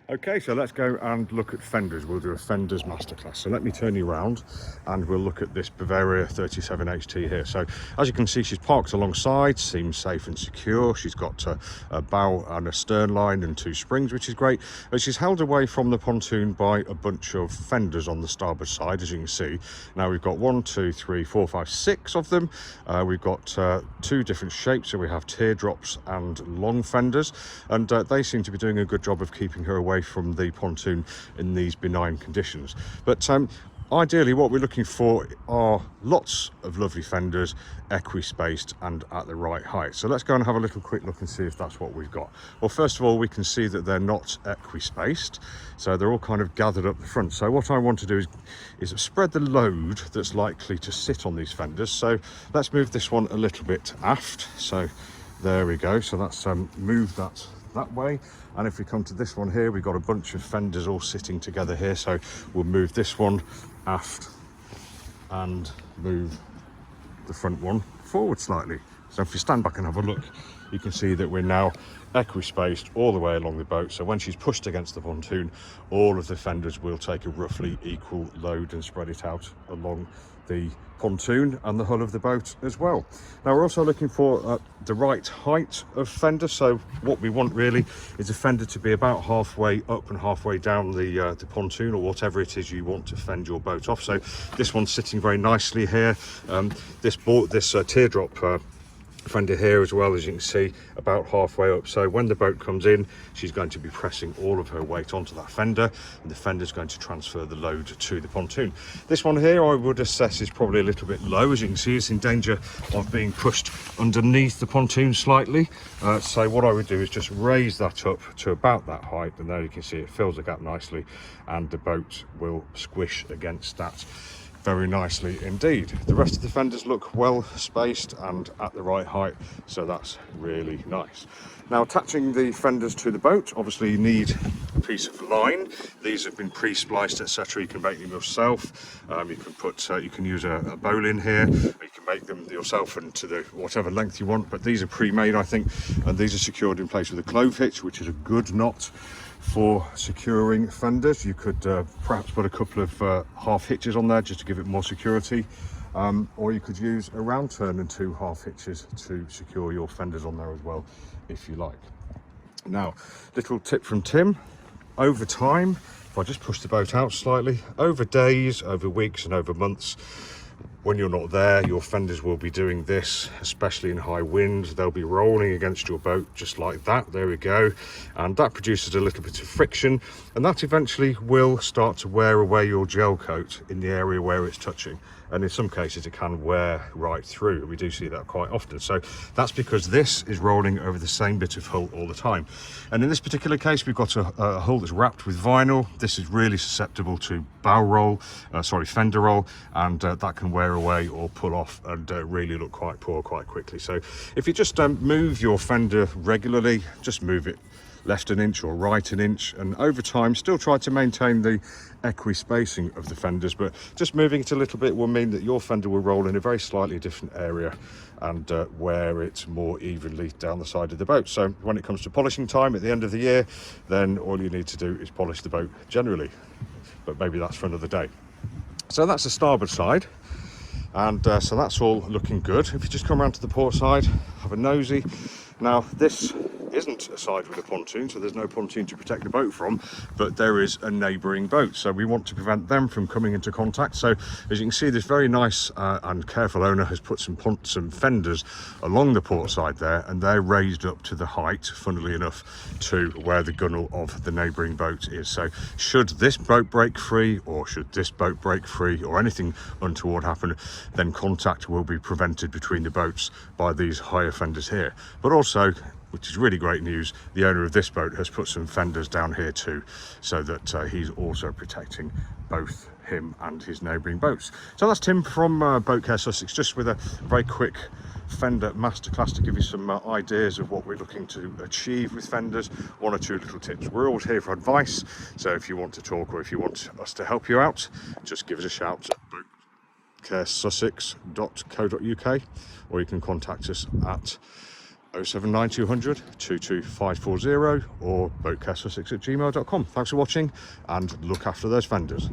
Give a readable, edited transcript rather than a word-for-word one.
Okay, so let's go and look at fenders. We'll do a fenders masterclass. So let me turn you around and we'll look at this Bavaria 37 HT here. So as you can see, she's parked alongside, seems safe and secure. She's got a bow and a stern line and 2 springs, which is great. But she's held away from the pontoon by a bunch of fenders on the starboard side, as you can see. Now we've got 1, 2, 3, 4, 5, 6 of them. We've got 2 different shapes. So we have teardrops and long fenders, and they seem to be doing a good job of keeping her away from the pontoon in these benign conditions. But ideally what we're looking for are lots of lovely fenders, equi-spaced and at the right height. So let's go and have a little quick look and see if that's what we've got. Well, first of all, we can see that they're not equi-spaced, so they're all kind of gathered up the front. So what I want to do is spread the load that's likely to sit on these fenders. So let's move this one a little bit aft. So there we go. So let's move that way. And if we come to this one here, we've got a bunch of fenders all sitting together here. So we'll move this one aft and move the front one forward slightly. So if you stand back and have a look, you can see that we're now equi-spaced all the way along the boat. So when she's pushed against the pontoon, all of the fenders will take a roughly equal load and spread it out along the pontoon and the hull of the boat as well. Now we're also looking for the right height of fender. So what we want really is a fender to be about halfway up and halfway down the pontoon, or whatever it is you want to fend your boat off. So this one's sitting very nicely here. This teardrop fender here as well, as you can see, about halfway up. So when the boat comes in, she's going to be pressing all of her weight onto that fender, and the fender's going to transfer the load to the pontoon. This one here I would assess is probably a little bit low. As you can see, it's in danger of being pushed underneath the pontoon slightly. So what I would do is just raise that up to about that height, and there you can see it fills the gap nicely, and the boat will squish against that very nicely indeed. The rest of the fenders look well spaced and at the right height, so that's really nice. Now, attaching the fenders to the boat, obviously you need a piece of line. These have been pre-spliced, etc. You can make them yourself. You can use a bowline here. You can make them yourself and to the whatever length you want, but these are pre-made, I think, and these are secured in place with a clove hitch, which is a good knot for securing fenders. You could perhaps put a couple of half hitches on there just to give it more security, or you could use a round turn and 2 half hitches to secure your fenders on there as well, if you like. Now, little tip from Tim: over time, if I just push the boat out slightly, over days, over weeks and over months, when you're not there, your fenders will be doing this, especially in high winds. They'll be rolling against your boat just like that. There we go. And that produces a little bit of friction, and that eventually will start to wear away your gel coat in the area where it's touching. And in some cases it can wear right through. We do see that quite often. So that's because this is rolling over the same bit of hull all the time. And in this particular case, we've got a hull that's wrapped with vinyl. This is really susceptible to fender roll, and that can wear away or pull off and really look quite poor quite quickly. So if you just move your fender regularly, just move it left an inch or right an inch, and over time still try to maintain the equi-spacing of the fenders, but just moving it a little bit will mean that your fender will roll in a very slightly different area and wear it more evenly down the side of the boat. So when it comes to polishing time at the end of the year, then all you need to do is polish the boat generally, but maybe that's for another day. So that's the starboard side, and so that's all looking good. If you just come around to the port side, have a nosy. Now, this isn't a side with a pontoon, so there's no pontoon to protect the boat from, but there is a neighbouring boat, so we want to prevent them from coming into contact. So as you can see, this very nice and careful owner has put some fenders along the port side there, and they're raised up to the height, funnily enough, to where the gunnel of the neighbouring boat is. So should this boat break free, or should this boat break free, or anything untoward happen, then contact will be prevented between the boats by these higher fenders here. But also, which is really great news, the owner of this boat has put some fenders down here too, so that he's also protecting both him and his neighbouring boats. So that's Tim from Boatcare Sussex, just with a very quick fender masterclass to give you some ideas of what we're looking to achieve with fenders. 1 or 2 little tips. We're always here for advice, so if you want to talk or if you want us to help you out, just give us a shout at boatcaresussex.co.uk, or you can contact us at 079 22540 or boatcaresussex@gmail.com. Thanks for watching and look after those fenders.